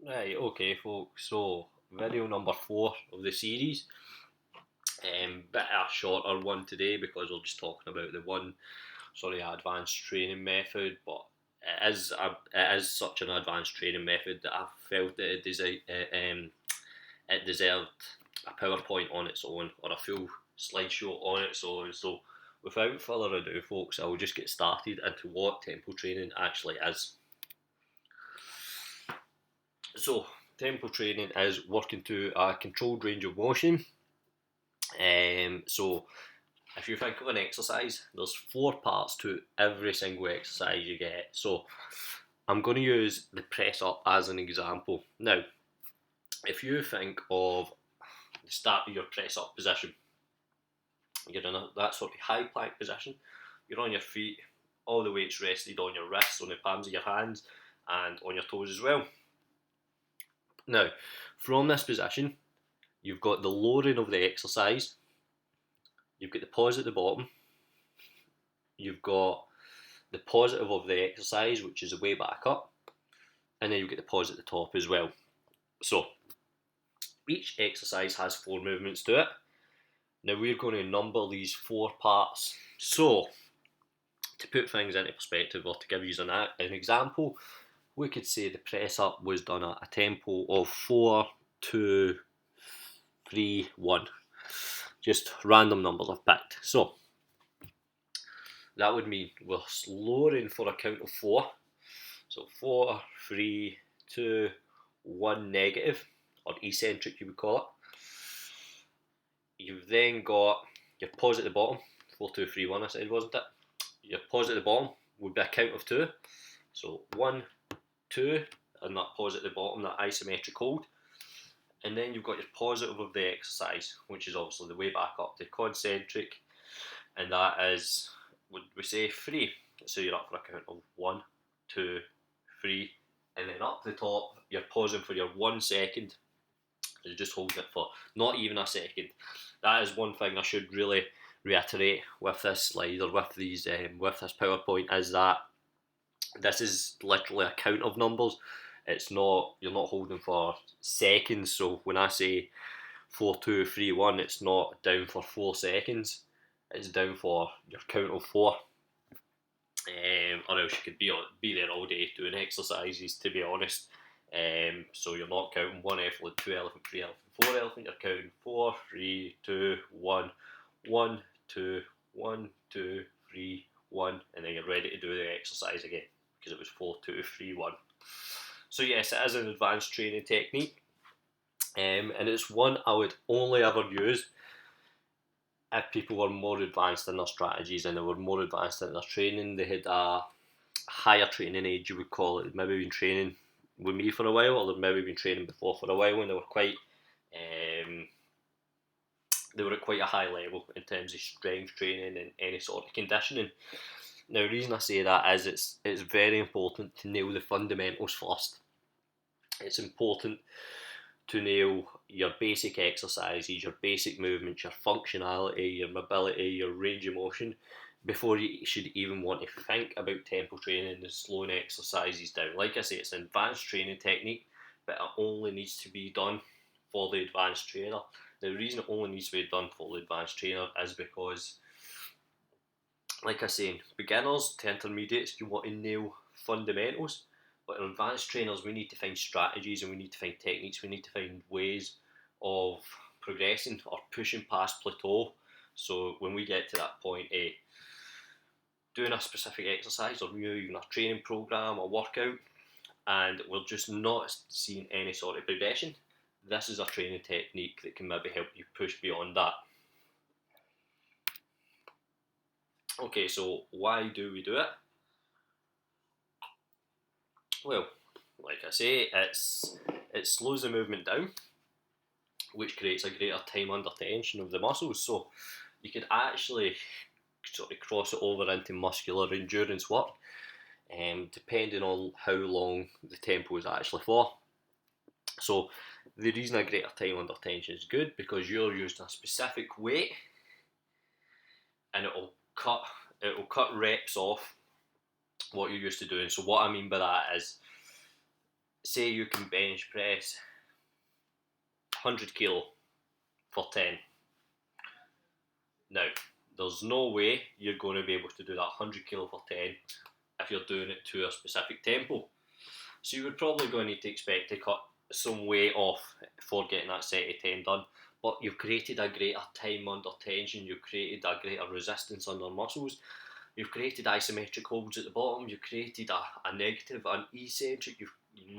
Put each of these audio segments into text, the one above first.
Right, okay, folks. So, video number 4 of the series. Bit of a shorter one today because we're just talking about the one advanced training method, but it is such an advanced training method that I felt that it deserved a PowerPoint on its own or a full slideshow on its own. So, without further ado, folks, I will just get started into what tempo training actually is. So, tempo training is working to a controlled range of motion. So, if you think of an exercise, there's 4 parts to every single exercise you get. So, I'm going to use the press up as an example. Now, if you think of the start of your press up position, you're in that sort of high plank position, you're on your feet, all the weight's rested on your wrists, on the palms of your hands, and on your toes as well. Now, from this position, you've got the lowering of the exercise, you've got the pause at the bottom, you've got the positive of the exercise, which is the way back up, and then you get the pause at the top as well. So each exercise has 4 movements to it. Now we're going to number these 4 parts. So to put things into perspective, or to give you an example, we could say the press up was done at a tempo of 4, 2, 3, 1. Just random numbers I've picked. So that would mean we're lowering for a count of 4. So 4, 3, 2, 1 negative, or eccentric you would call it. You've then got your pause at the bottom, 4, 2, 3, 1 I said, wasn't it? Your pause at the bottom would be a count of 2. So 1, 2, and that pause at the bottom, that isometric hold. And then you've got your positive of the exercise, which is obviously the way back up to concentric, and that is, would we say, 3. So you're up for a count of 1, 2, 3, and then up the top, you're pausing for your 1 second. You're just holding it for not even a second. That is one thing I should really reiterate with this slide, or with these with this PowerPoint, is that this is literally a count of numbers. It's not, you're not holding for seconds. So when I say 4, 2, 3, 1, it's not down for 4 seconds. It's down for your count of 4. Or else you could be there all day doing exercises, to be honest. So you're not counting 1 elephant, 2 elephant, 3 elephant, 4 elephant. You're counting 4, 3, 2, 1, 1, 2, 1, 2, 3, 1, and then you're ready to do the exercise again, because it was 4, 2, 3, 1. So yes, it is an advanced training technique, and it's one I would only ever use if people were more advanced in their strategies and they were more advanced in their training. They had a higher training age, you would call it. Maybe been training with me for a while, or they've maybe been training before for a while, when they were at quite a high level in terms of strength training and any sort of conditioning. Now, the reason I say that is it's very important to nail the fundamentals first. It's important to nail your basic exercises, your basic movements, your functionality, your mobility, your range of motion, before you should even want to think about tempo training and slowing exercises down. Like I say, it's an advanced training technique, but it only needs to be done for the advanced trainer. The reason it only needs to be done for the advanced trainer is because, like I say, beginners to intermediates, you want to nail fundamentals. But in advanced trainers, we need to find strategies, and we need to find techniques, we need to find ways of progressing or pushing past plateau. So when we get to that point, doing a specific exercise, or even a training program or workout, and we're just not seeing any sort of progression, this is a training technique that can maybe help you push beyond that. Okay, so why do we do it? Well, like I say, it slows the movement down, which creates a greater time under tension of the muscles. So you could actually sort of cross it over into muscular endurance work, depending on how long the tempo is actually for. So the reason a greater time under tension is good, because you're using a specific weight, and it'll cut reps off what you're used to doing. So what I mean by that is, say you can bench press 100 kilo for 10. Now, there's no way you're going to be able to do that 100 kilo for 10 if you're doing it to a specific tempo. So you would probably going to need to expect to cut some weight off for getting that set of 10 done. But you've created a greater time under tension, you've created a greater resistance under muscles, you've created isometric holds at the bottom, you've created a negative, an eccentric, you've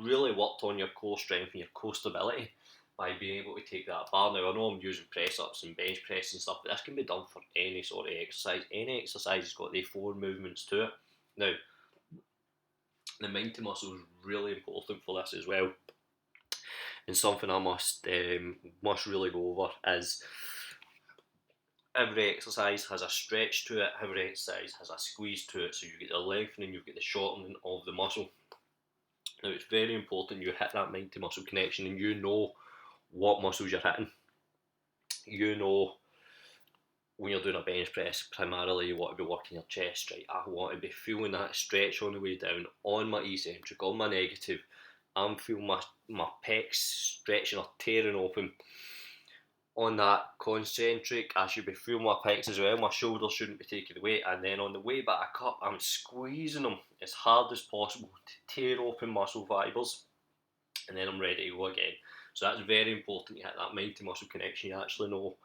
really worked on your core strength and your core stability by being able to take that bar. Now I know I'm using press ups and bench press and stuff, but this can be done for any sort of exercise. Any exercise has got the 4 movements to it. Now, the mind to muscle is really important for this as well. And something I must really go over is every exercise has a stretch to it, every exercise has a squeeze to it, so you get the lengthening, you get the shortening of the muscle. Now it's very important you hit that mind to muscle connection and you know what muscles you're hitting. You know when you're doing a bench press, primarily you want to be working your chest, right? I want to be feeling that stretch on the way down, on my eccentric, on my negative. I'm feeling my pecs stretching or tearing open. On that concentric, I should be feeling my pecs as well. My shoulders shouldn't be taking the weight. And then on the way back up, I'm squeezing them as hard as possible to tear open muscle fibres. And then I'm ready to go again. So that's very important. You hit that mind to muscle connection. You actually know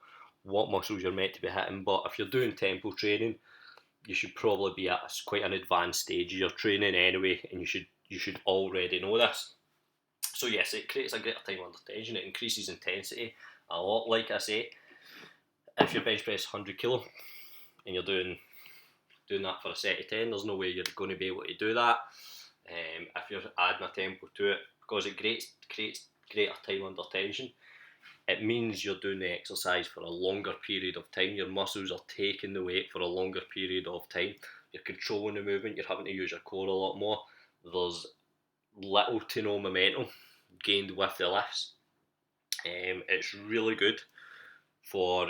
what muscles you're meant to be hitting. But if you're doing tempo training, you should probably be at quite an advanced stage of your training anyway, and you should already know this. So yes, it creates a greater time under tension, it increases intensity a lot. Like I say, if you bench press 100 kilo and you're doing that for a set of 10, there's no way you're going to be able to do that. If you're adding a tempo to it, because it creates greater time under tension, it means you're doing the exercise for a longer period of time. Your muscles are taking the weight for a longer period of time. You're controlling the movement, you're having to use your core a lot more. There's little to no momentum gained with the lifts. It's really good for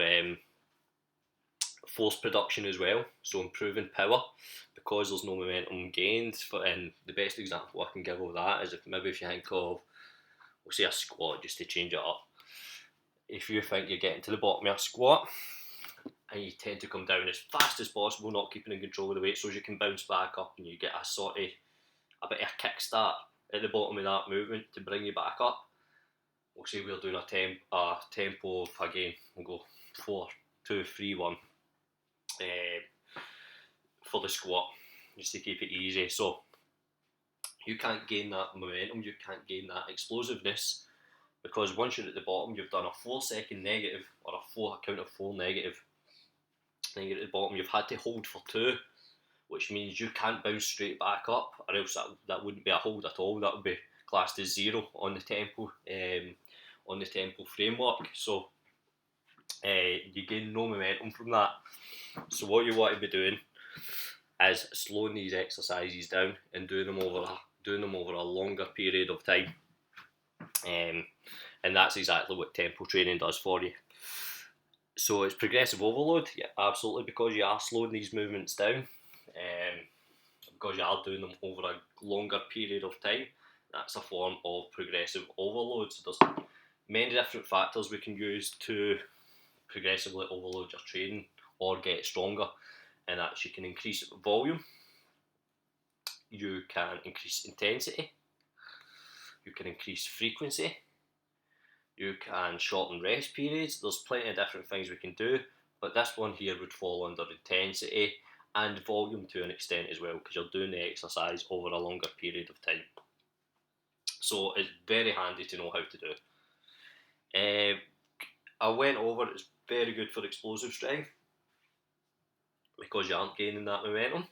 force production as well, so improving power because there's no momentum gained. And the best example I can give of that is if you think of, we'll say a squat, just to change it up. If you think you're getting to the bottom of a squat and you tend to come down as fast as possible, not keeping in control of the weight, so as you can bounce back up and you get a bit of a kickstart at the bottom of that movement to bring you back up. We'll say we're doing a tempo of, again, we'll go 4, 2, 3, 1 for the squat, just to keep it easy. So you can't gain that momentum, you can't gain that explosiveness, because once you're at the bottom, you've done a 4-second negative, or a count of 4 negative. Then you're at the bottom, you've had to hold for 2, which means you can't bounce straight back up, or else that wouldn't be a hold at all. That would be classed as 0 on the tempo framework. So you gain no momentum from that. So what you want to be doing is slowing these exercises down and doing them over a longer period of time. And that's exactly what tempo training does for you. So it's progressive overload, yeah, absolutely, because you are slowing these movements down, because you are doing them over a longer period of time. That's a form of progressive overload. So there's many different factors we can use to progressively overload your training or get stronger, and that you can increase volume, you can increase intensity, you can increase frequency, you can shorten rest periods. There's plenty of different things we can do, but this one here would fall under intensity and volume to an extent as well, because you're doing the exercise over a longer period of time. So it's very handy to know how to do. I went over, it's very good for explosive strength because you aren't gaining that momentum.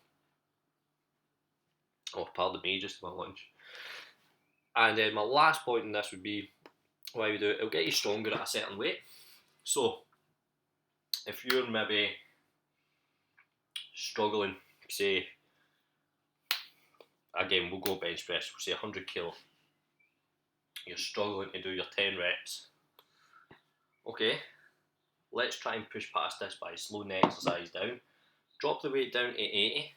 Oh, pardon me, just my lunch. And then my last point in this would be why we do it. It'll get you stronger at a certain weight. So if you're maybe struggling, say, again, we'll go bench press, we'll say 100 kilo. You're struggling to do your 10 reps. Okay, let's try and push past this by slowing the exercise down. Drop the weight down to 80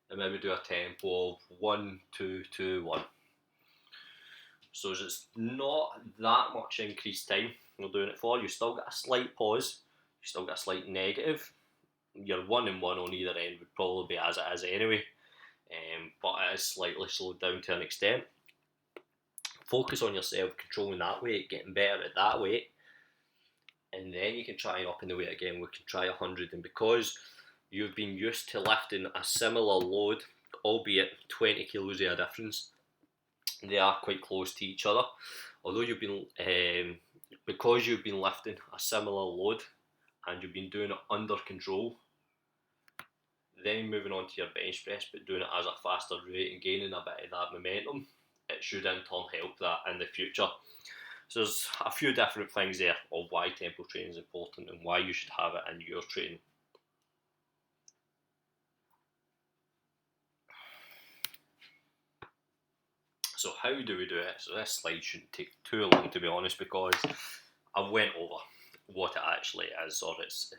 and maybe do a tempo of 1, 2, 2, 1. So it's not that much increased time you're doing it for. You still get a slight pause, you still get a slight negative. Your 1 and 1 on either end would probably be as it is anyway, but it is slightly slowed down to an extent. Focus on yourself, controlling that weight, getting better at that weight, and then you can try up in the weight again. We can try 100, and because you've been used to lifting a similar load, albeit 20 kilos of a difference, they are quite close to each other. Although you've been, because you've been lifting a similar load and you've been doing it under control, then moving on to your bench press, but doing it as a faster rate and gaining a bit of that momentum, it should in turn help that in the future. So there's a few different things there of why tempo training is important and why you should have it in your training. So how do we do it? So this slide shouldn't take too long, to be honest, because I went over what it actually is, or it's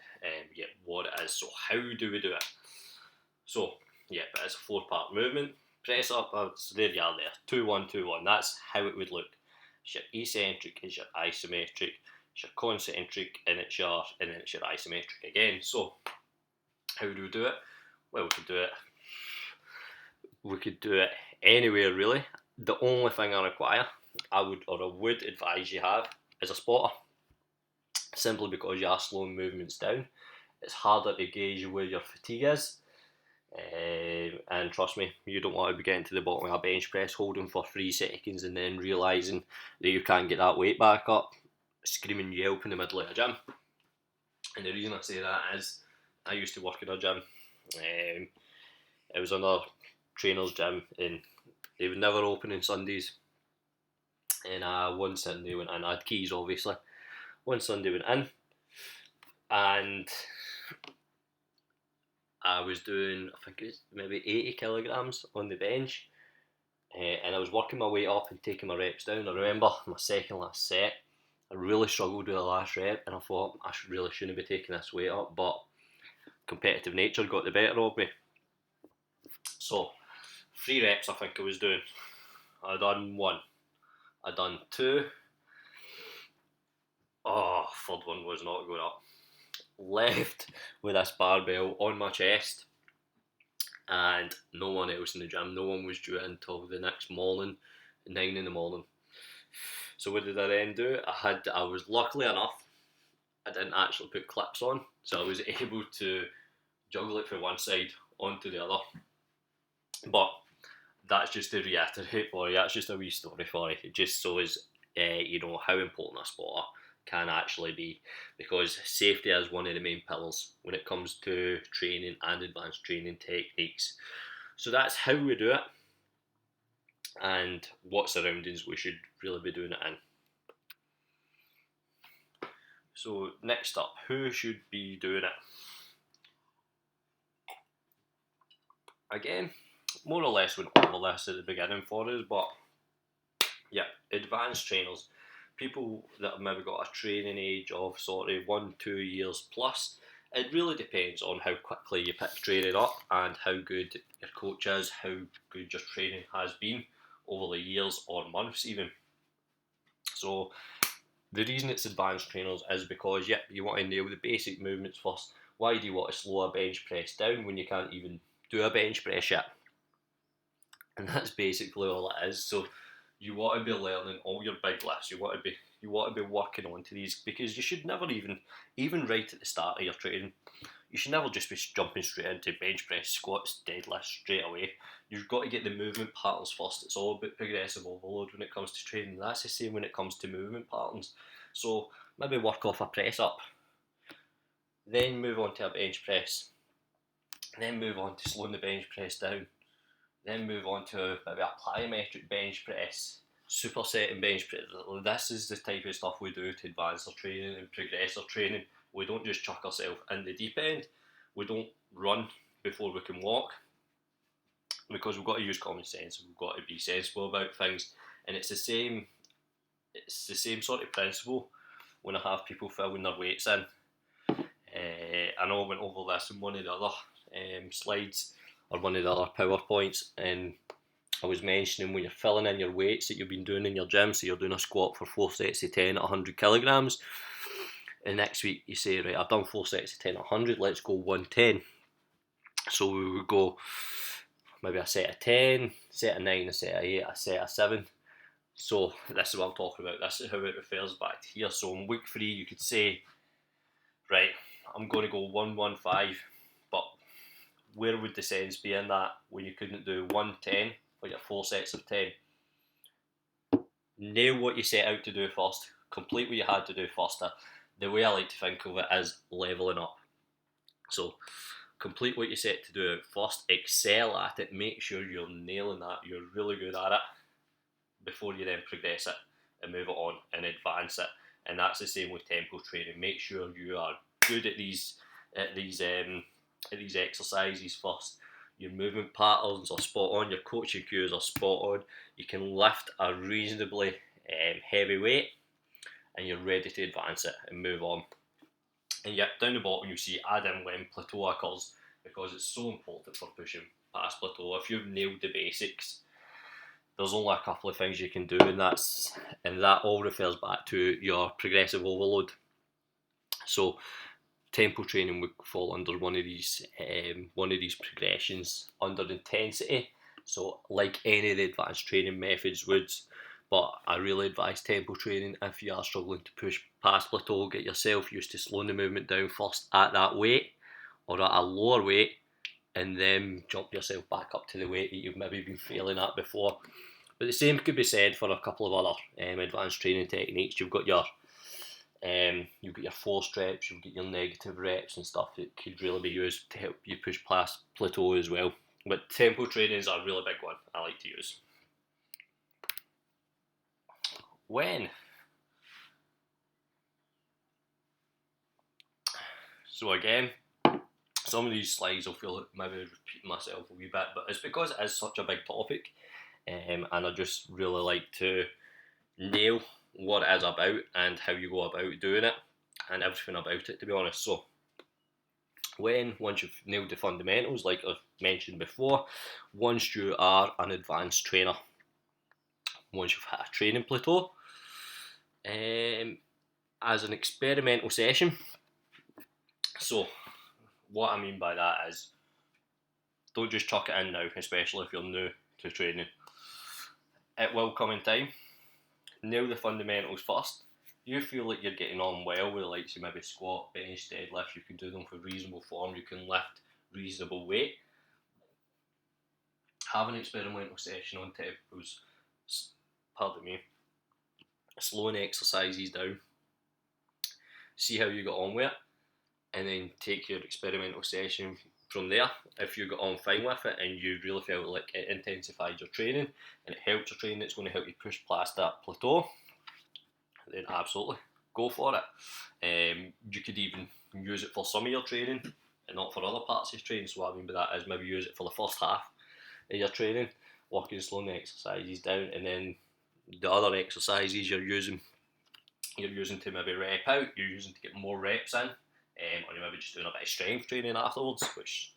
what it is. So how do we do it? So yeah, but it's a 4-part movement. Press up. So there you are. There, 2 1 2 1. That's how it would look. It's your eccentric, it's your isometric, it's your concentric, and then it's your isometric again. So how do we do it? Well, we could do it anywhere really. The only thing I require, I would advise you have, is a spotter. Simply because you are slowing movements down. It's harder to gauge where your fatigue is. And trust me, you don't want to be getting to the bottom of a bench press holding for 3 seconds and then realising that you can't get that weight back up, screaming yelp in the middle of a gym. And the reason I say that is I used to work in a gym. It was another trainer's gym and they would never open on Sundays. And one Sunday went in, I had keys obviously. One Sunday went in and I was doing, I think it was maybe 80 kilograms on the bench, and I was working my way up and taking my reps down. I remember my second last set, I really struggled with the last rep, and I thought I really shouldn't be taking this weight up, but competitive nature got the better of me. So 3 reps I think I was doing. I done 1, I done 2. Oh, third one was not going up. Left with this barbell on my chest and no one else in the gym. No one was due until the next morning, 9 in the morning. So what did I then do? I was luckily enough, I didn't actually put clips on, so I was able to juggle it from one side onto the other. But that's just to reiterate for you, that's just a wee story for you. It just shows you know how important a spotter can actually be, because safety is one of the main pillars when it comes to training and advanced training techniques. So that's how we do it and what surroundings we should really be doing it in. So next up, who should be doing it? Again, more or less went over this at the beginning for us, but yeah, advanced trainers, people that have maybe got a training age of sort of 1-2 years plus. It really depends on how quickly you pick training up and how good your coach is, how good your training has been over the years or months even. So the reason it's advanced trainers is because you want to nail the basic movements first. Why do you want to slow a bench press down when you can't even do a bench press yet? And that's basically all it is. So you want to be learning all your big lifts. You want to be working onto these, because you should never even right at the start of your training, you should never just be jumping straight into bench press, squats, deadlifts straight away. You've got to get the movement patterns first. It's all about progressive overload when it comes to training. That's the same when it comes to movement patterns. So maybe work off a press up, then move on to a bench press, then move on to slowing the bench press down, then move on to maybe a plyometric bench press, supersetting bench press. This is the type of stuff we do to advance our training and progress our training. We don't just chuck ourselves in the deep end. We don't run before we can walk, because we've got to use common sense. We've got to be sensible about things, and it's the same sort of principle when I have people filling their weights in. I know I went over this in one of the other slides or one of the other PowerPoints, and I was mentioning when you're filling in your weights that you've been doing in your gym, so you're doing a squat for 4 sets of 10 at 100 kilograms, and next week you say, right, I've done 4 sets of 10 at 100, let's go 110. So we would go maybe a set of 10, set of 9, a set of 8, a set of 7. So this is what I'm talking about, this is how it refers back to here. So in week 3 you could say, right, I'm going to go 115, but where would the sense be in that when you couldn't do 110 for your 4 sets of 10? Nail what you set out to do first, complete what you had to do first. The way I like to think of it is levelling up. So complete what you set to do first, excel at it, make sure you're nailing that, you're really good at it, before you then progress it and move it on and advance it. And that's the same with tempo training. Make sure you are good at these exercises first. Your movement patterns are spot on, your coaching cues are spot on, you can lift a reasonably heavy weight, and you're ready to advance it and move on. And yet down the bottom you see add in when plateau occurs, because it's so important for pushing past plateau. If you've nailed the basics, there's only a couple of things you can do, and that all refers back to your progressive overload. So tempo training would fall under one of these progressions under intensity. So like any of the advanced training methods would, but I really advise tempo training if you are struggling to push past plateau. Get yourself used to slowing the movement down first at that weight or at a lower weight, and then jump yourself back up to the weight that you've maybe been failing at before. But the same could be said for a couple of other advanced training techniques. You've got your forced reps, you've got your negative reps and stuff that could really be used to help you push past plateau as well. But tempo training is a really big one I like to use. So again, some of these slides I feel like maybe repeating myself a wee bit, but it's because it is such a big topic, and I just really like to nail what it is about and how you go about doing it and everything about it, to be honest. So once you've nailed the fundamentals, like I've mentioned before, once you are an advanced trainer, once you've hit a training plateau, as an experimental session. So what I mean by that is, don't just chuck it in now, especially if you're new to training. It will come in time. Nail the fundamentals first. You feel like you're getting on well with the likes of maybe squat, bench, deadlift, you can do them for reasonable form, you can lift reasonable weight. Have an experimental session on tempos, slowing exercises down, see how you got on with it, and then take your experimental session from there. If you got on fine with it and you really felt like it intensified your training and it helped your training, it's going to help you push past that plateau, then absolutely go for it. You could even use it for some of your training and not for other parts of your training. So what I mean by that is maybe use it for the first half of your training, working slowing the exercises down, and then the other exercises you're using to maybe rep out, you're using to get more reps in, or you're maybe just doing a bit of strength training afterwards, which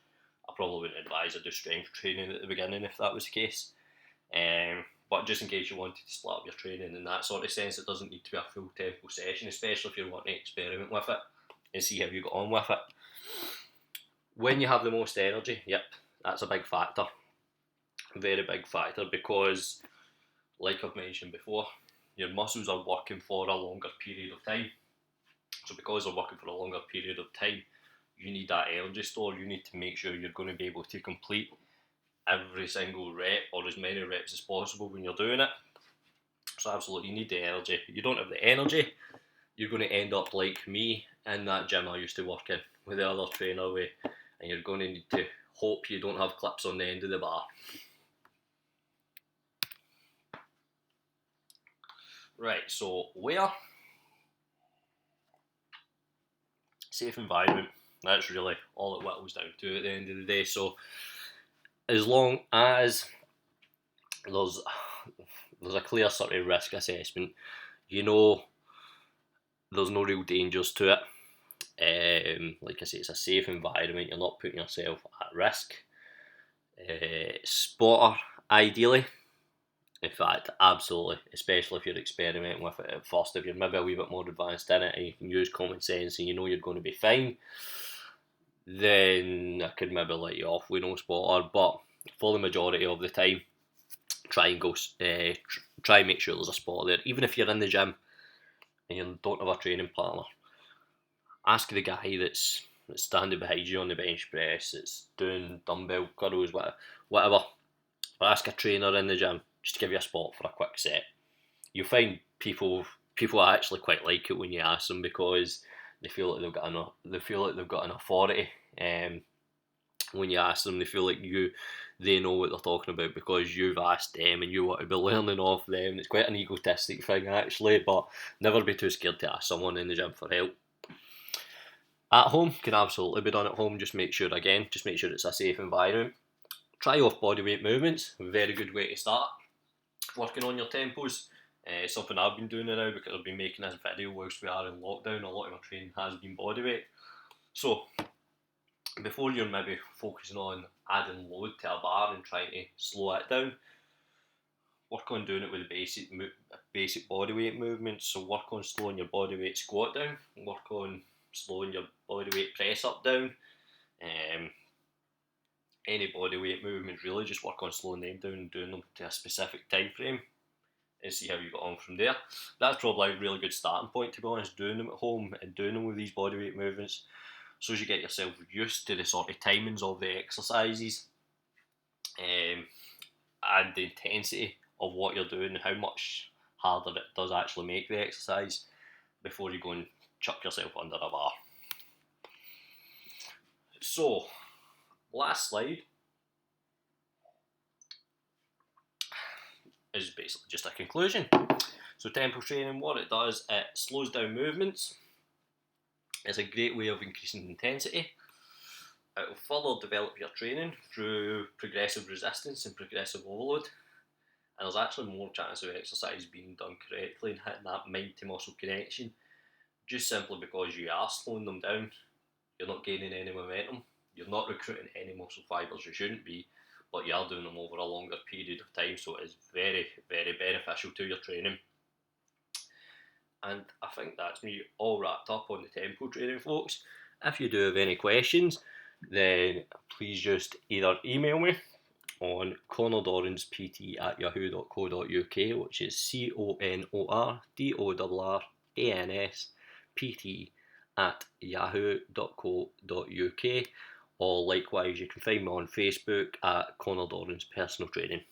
I probably wouldn't advise. I do strength training at the beginning if that was the case. But just in case you wanted to split up your training in that sort of sense, it doesn't need to be a full tempo session, especially if you're wanting to experiment with it and see how you got on with it. When you have the most energy, yep, that's a big factor. Very big factor, because like I've mentioned before, your muscles are working for a longer period of time. So because they're working for a longer period of time, you need that energy store. You need to make sure you're going to be able to complete every single rep, or as many reps as possible when you're doing it. So absolutely, you need the energy. If you don't have the energy, you're going to end up like me in that gym I used to work in with the other trainer with, and you're going to need to hope you don't have clips on the end of the bar. Right, so where? Safe environment. That's really all it whittles down to at the end of the day. So as long as there's a clear sort of risk assessment, you know there's no real dangers to it. Like I say, it's a safe environment, you're not putting yourself at risk. Spotter Ideally, in fact, absolutely, especially if you're experimenting with it at first, if you're maybe a wee bit more advanced in it and you can use common sense and you know you're going to be fine, then I could maybe let you off with no spotter. But for the majority of the time, try and go, try and make sure there's a spotter there. Even if you're in the gym and you don't have a training partner, ask the guy that's standing behind you on the bench press, that's doing dumbbell curls, whatever. Or ask a trainer in the gym just to give you a spot for a quick set. You'll find people actually quite like it when you ask them, because they feel like they've got an authority. When you ask them, they feel like they know what they're talking about because you've asked them and you want to be learning off them. It's quite an egotistic thing actually, but never be too scared to ask someone in the gym for help. At home, can absolutely be done at home. Just make sure it's a safe environment. Try off bodyweight movements, very good way to start. Working on your tempos, something I've been doing now because I've been making this video whilst we are in lockdown. A lot of my training has been bodyweight. So, before you're maybe focusing on adding load to a bar and trying to slow it down, work on doing it with the basic bodyweight movements. So work on slowing your bodyweight squat down, work on slowing your bodyweight press up down. Any bodyweight movements really, just work on slowing them down and doing them to a specific time frame and see how you got on from there. That's probably a really good starting point, to be honest, doing them at home and doing them with these bodyweight movements, so as you get yourself used to the sort of timings of the exercises and the intensity of what you're doing, how much harder it does actually make the exercise before you go and chuck yourself under a bar. So, last slide is basically just a conclusion. So tempo training, what it does, it slows down movements. It's a great way of increasing intensity. It will further develop your training through progressive resistance and progressive overload. And there's actually more chance of exercise being done correctly and hitting that mind to muscle connection, just simply because you are slowing them down. You're not gaining any momentum. You're not recruiting any muscle fibres you shouldn't be, but you are doing them over a longer period of time, so it is very, very beneficial to your training. And I think that's me all wrapped up on the tempo training, folks. If you do have any questions, then please just either email me on conordorrancept@yahoo.co.uk, which is CONORDORRANCEPT@yahoo.co.uk, or likewise you can find me on Facebook at Conor Dorrans Personal Training.